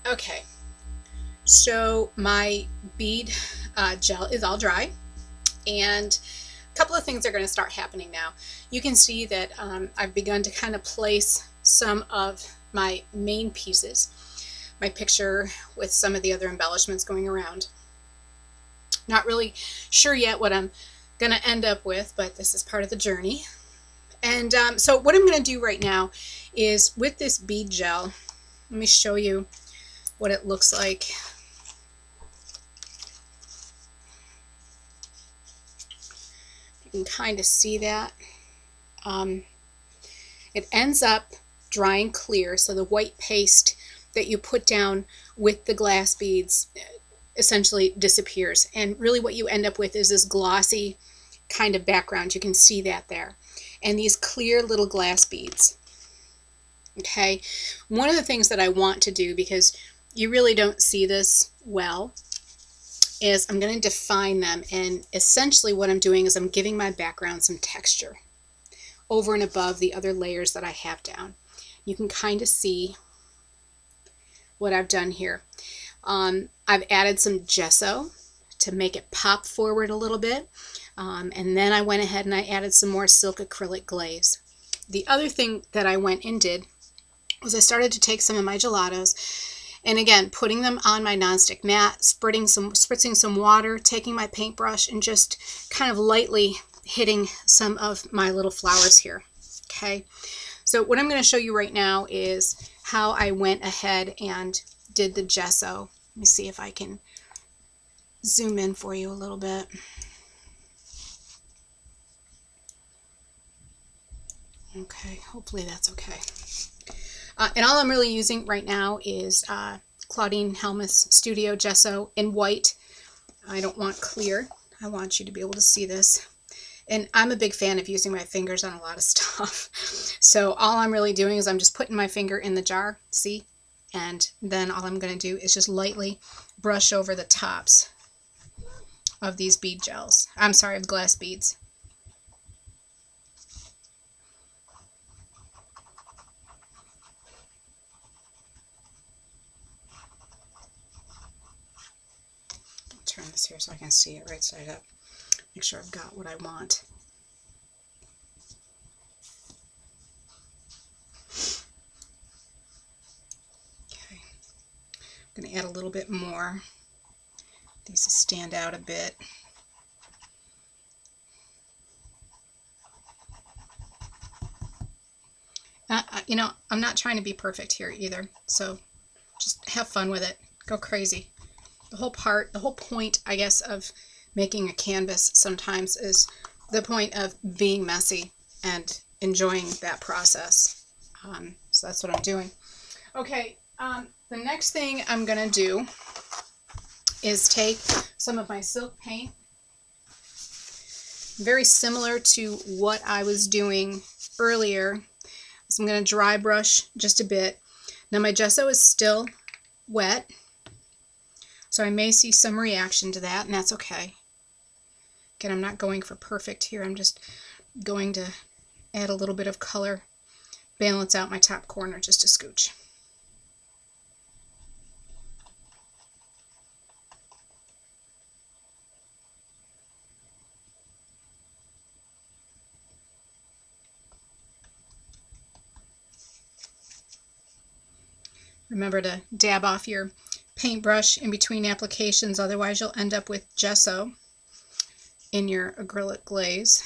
Okay, so my bead gel is all dry, and a couple of things are going to start happening now. You can see that I've begun to kind of place some of my main pieces, my picture with some of the other embellishments going around. Not really sure yet what I'm going to end up with, but this is part of the journey. And so what I'm going to do right now is with this bead gel, let me show you what it looks like. You can kind of see that. It ends up drying clear, so the white paste that you put down with the glass beads essentially disappears, and really what you end up with is this glossy kind of background. You can see that there, and these clear little glass beads. Okay, one of the things that I want to do, because you really don't see this well, is I'm going to define them, and essentially what I'm doing is I'm giving my background some texture over and above the other layers that I have down. You can kind of see what I've done here. I've added some gesso to make it pop forward a little bit, and then I went ahead and I added some more silk acrylic glaze. The other thing that I went and did was I started to take some of my gelatos, and again, putting them on my nonstick mat, spritzing some water, taking my paintbrush and just kind of lightly hitting some of my little flowers here. Okay, so what I'm going to show you right now is how I went ahead and did the gesso. Let me see if I can zoom in for you a little bit. Okay, hopefully that's okay. And all I'm really using right now is Claudine Helmuth's Studio Gesso in white. I don't want clear. I want you to be able to see this. And I'm a big fan of using my fingers on a lot of stuff. So all I'm really doing is I'm just putting my finger in the jar, see? And then all I'm going to do is just lightly brush over the tops of these bead gels. I'm sorry, of glass beads. I'll turn this here so I can see it right side up. Make sure I've got what I want. Okay, I'm going to add a little bit more. These stand out a bit. You know, I'm not trying to be perfect here either, so just have fun with it. Go crazy. The whole point, I guess, of making a canvas sometimes is the point of being messy and enjoying that process. So that's what I'm doing. Okay, the next thing I'm going to do is take some of my silk paint, very similar to what I was doing earlier. So I'm going to dry brush just a bit. Now my gesso is still wet, so I may see some reaction to that, and that's okay. Again, I'm not going for perfect here. I'm just going to add a little bit of color, balance out my top corner just a scooch. Remember to dab off your paintbrush in between applications, otherwise you'll end up with gesso in your acrylic glaze.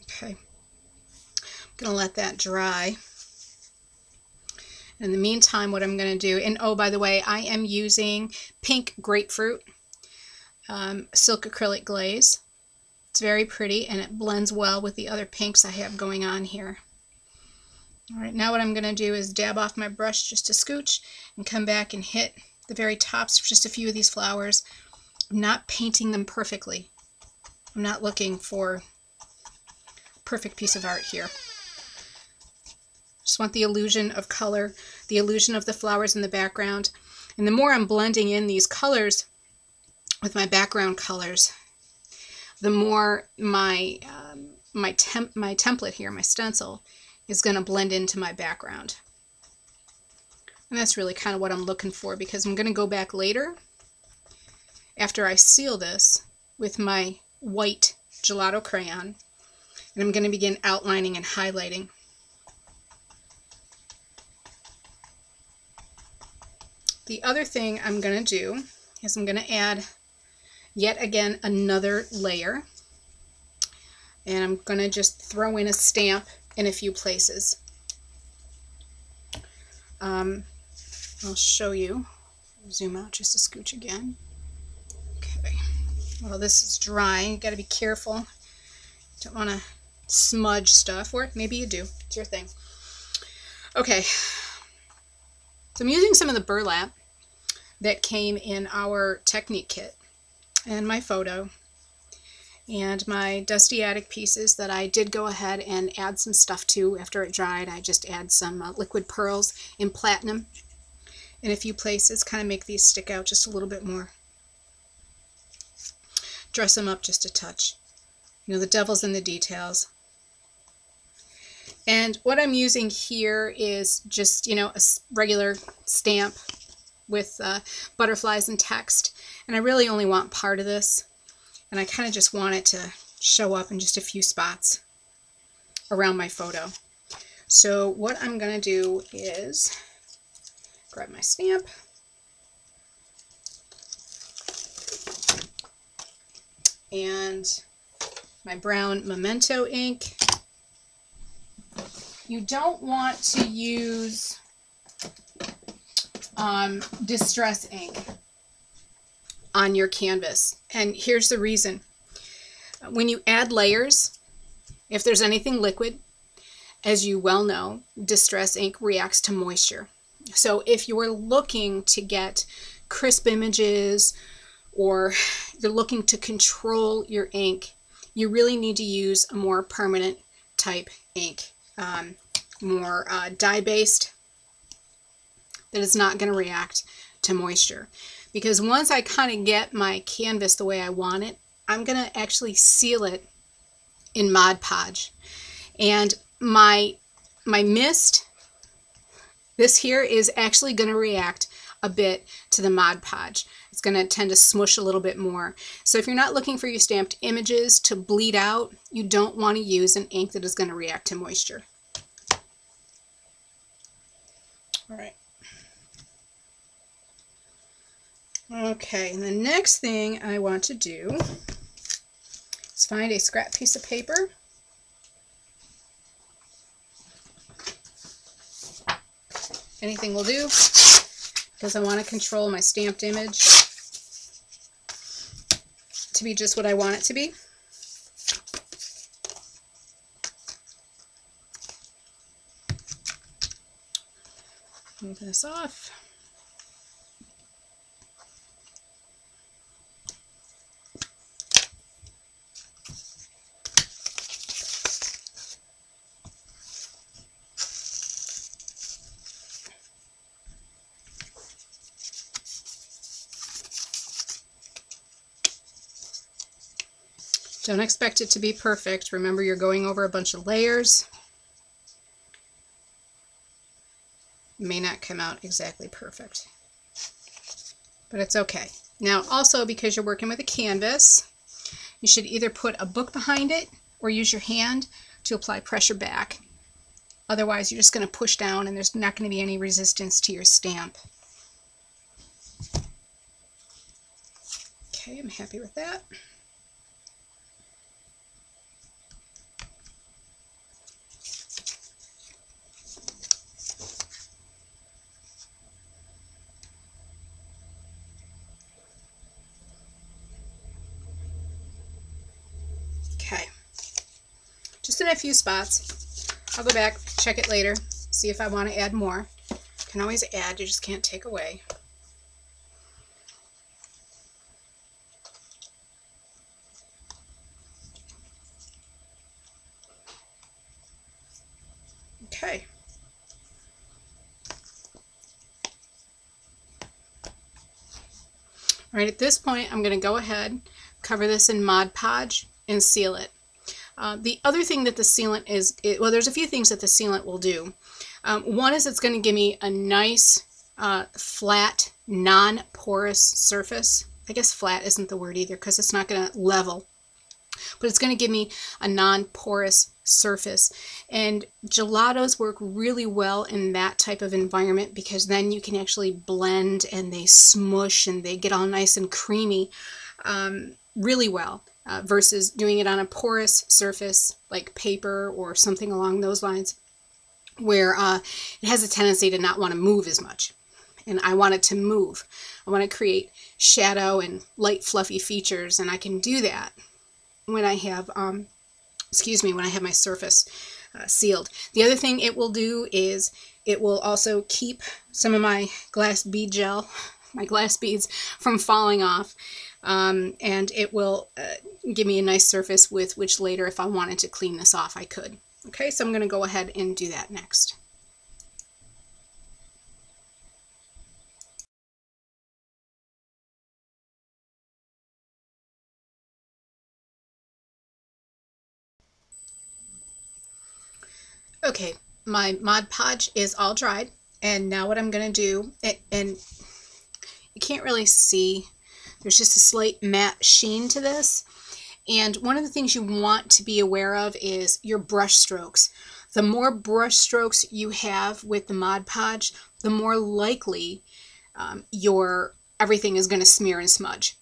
Okay, I'm going to let that dry. In the meantime, what I'm going to do, and oh, by the way, I am using pink grapefruit silk acrylic glaze. It's very pretty, and it blends well with the other pinks I have going on here. All right, now what I'm going to do is dab off my brush just a scooch and come back and hit the very tops of just a few of these flowers. I'm not painting them perfectly. I'm not looking for a perfect piece of art here. Just want the illusion of color, the illusion of the flowers in the background. And the more I'm blending in these colors with my background colors, the more my my template here, my stencil, is going to blend into my background. And that's really kind of what I'm looking for, because I'm going to go back later after I seal this with my white gelato crayon, and I'm going to begin outlining and highlighting. The other thing I'm going to do is I'm going to add yet again another layer, and I'm going to just throw in a stamp in a few places. I'll show you. Zoom out just a scooch again. Okay. Well, this is dry. You got to be careful. Don't want to smudge stuff, or maybe you do. It's your thing. Okay. So I'm using some of the burlap that came in our Technique kit, and my photo, and my Dusty Attic pieces that I did go ahead and add some stuff to after it dried. I just add some liquid pearls in platinum in a few places, kind of make these stick out just a little bit more. Dress them up just a touch. You know, the devil's in the details. And what I'm using here is just, you know, a regular stamp with butterflies and text. And I really only want part of this. And I kind of just want it to show up in just a few spots around my photo. So what I'm going to do is grab my stamp, and my brown Memento ink. You don't want to use Distress ink on your canvas, and here's the reason. When you add layers, if there's anything liquid, as you well know, Distress ink reacts to moisture. So if you're looking to get crisp images, or you're looking to control your ink, you really need to use a more permanent type ink, more dye-based, that is not going to react to moisture. Because once I kind of get my canvas the way I want it, I'm going to actually seal it in Mod Podge. And my mist, this here, is actually going to react a bit to the Mod Podge. It's going to tend to smush a little bit more. So if you're not looking for your stamped images to bleed out, you don't want to use an ink that is going to react to moisture. All right. Okay, and the next thing I want to do is find a scrap piece of paper. Anything will do, because I want to control my stamped image to be just what I want it to be. Move this off. Don't expect it to be perfect. Remember, you're going over a bunch of layers. It may not come out exactly perfect, but it's okay. Now, also, because you're working with a canvas, you should either put a book behind it or use your hand to apply pressure back. Otherwise, you're just going to push down and there's not going to be any resistance to your stamp. Okay, I'm happy with that. Okay, just in a few spots. I'll go back, check it later, see if I want to add more. You can always add, you just can't take away. Okay. All right, at this point, I'm going to go ahead, cover this in Mod Podge, and seal it. The other thing that the sealant is, well, there's a few things that the sealant will do. One is it's going to give me a nice flat, non-porous surface. I guess flat isn't the word either because it's not going to level, but it's going to give me a non-porous surface. And gelatos work really well in that type of environment because then you can actually blend and they smush and they get all nice and creamy really well. Versus doing it on a porous surface like paper or something along those lines where it has a tendency to not want to move as much. And I want it to move. I want to create shadow and light fluffy features, and I can do that when I have, when I have my surface sealed. The other thing it will do is it will also keep some of my glass bead gel, my glass beads, from falling off. And it will give me a nice surface with which later, if I wanted to clean this off, I could. Okay, so I'm going to go ahead and do that next. Okay, my Mod Podge is all dried, and now what I'm going to do, and you can't really see, there's just a slight matte sheen to this. And one of the things you want to be aware of is your brush strokes. The more brush strokes you have with the Mod Podge, the more likely your everything is going to smear and smudge.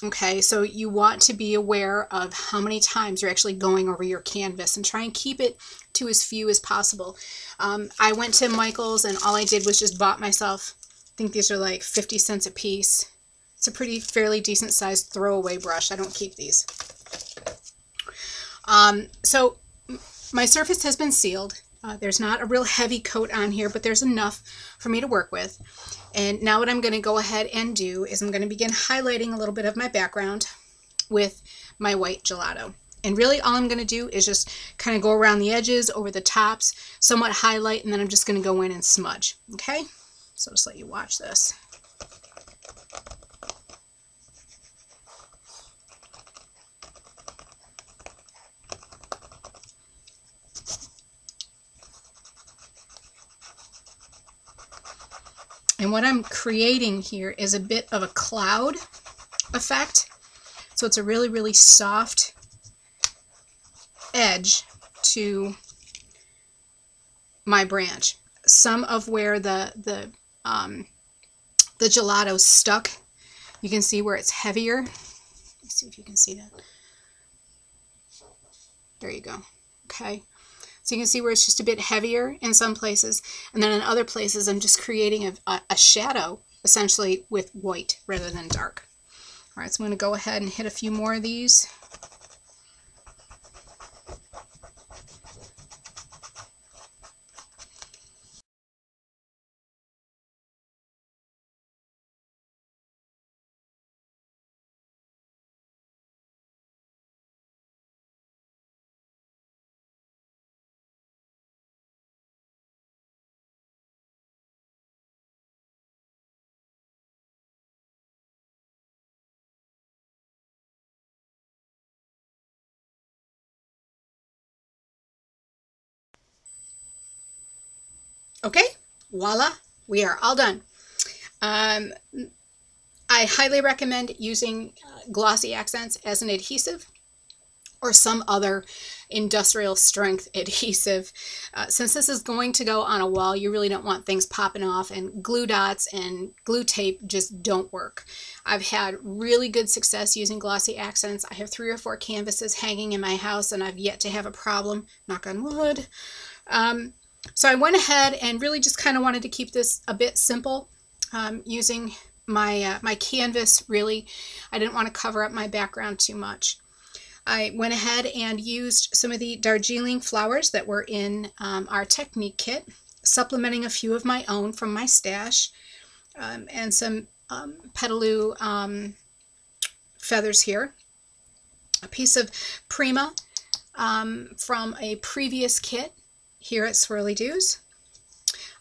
Okay, so you want to be aware of how many times you're actually going over your canvas and try and keep it to as few as possible. I went to Michael's and all I did was just bought myself, I think these are like 50 cents a piece. It's a fairly decent sized throwaway brush. I don't keep these. So my surface has been sealed. There's not a real heavy coat on here, but there's enough for me to work with. And now what I'm going to go ahead and do is I'm going to begin highlighting a little bit of my background with my white gelato. And really all I'm going to do is just kind of go around the edges, over the tops, somewhat highlight, and then I'm just going to go in and smudge. Okay? So just let you watch this. And what I'm creating here is a bit of a cloud effect. So it's a really, really soft edge to my branch. Some of where the gelato stuck, you can see where it's heavier. Let's see if you can see that. There you go. Okay. So you can see where it's just a bit heavier in some places, and then in other places I'm just creating a shadow essentially with white rather than dark. All right, so I'm going to go ahead and hit a few more of these. Okay, voila, we are all done. I highly recommend using glossy accents as an adhesive or some other industrial strength adhesive. Since this is going to go on a wall, you really don't want things popping off, and glue dots and glue tape just don't work. I've had really good success using glossy accents. I have 3 or 4 canvases hanging in my house and I've yet to have a problem, knock on wood. So I went ahead and really just kind of wanted to keep this a bit simple using my canvas. Really, I didn't want to cover up my background too much. I went ahead and used some of the Darjeeling flowers that were in our Technique kit, supplementing a few of my own from my stash, and some Petaloo feathers here. A piece of Prima from a previous kit here at Swirly Doos.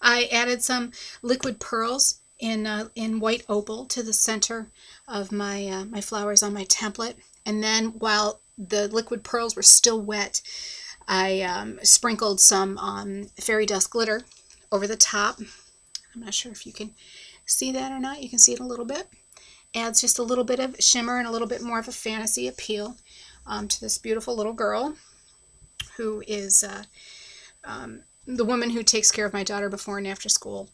I added some liquid pearls in white opal to the center of my my flowers on my template. And then while the liquid pearls were still wet, I sprinkled some fairy dust glitter over the top. I'm not sure if you can see that or not. You can see it a little bit. Adds just a little bit of shimmer and a little bit more of a fantasy appeal to this beautiful little girl who is the woman who takes care of my daughter before and after school.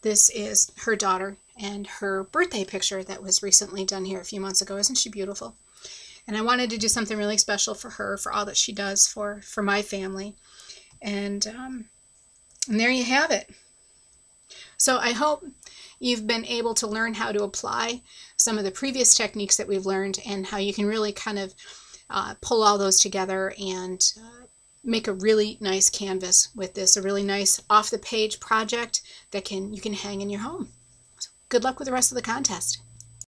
This is her daughter and her birthday picture that was recently done here a few months ago. Isn't she beautiful? And I wanted to do something really special for her, for all that she does for my family. And there you have it. So I hope you've been able to learn how to apply some of the previous techniques that we've learned and how you can really kind of pull all those together and make a really nice canvas with this, a really nice off-the-page project that you can hang in your home. So good luck with the rest of the contest.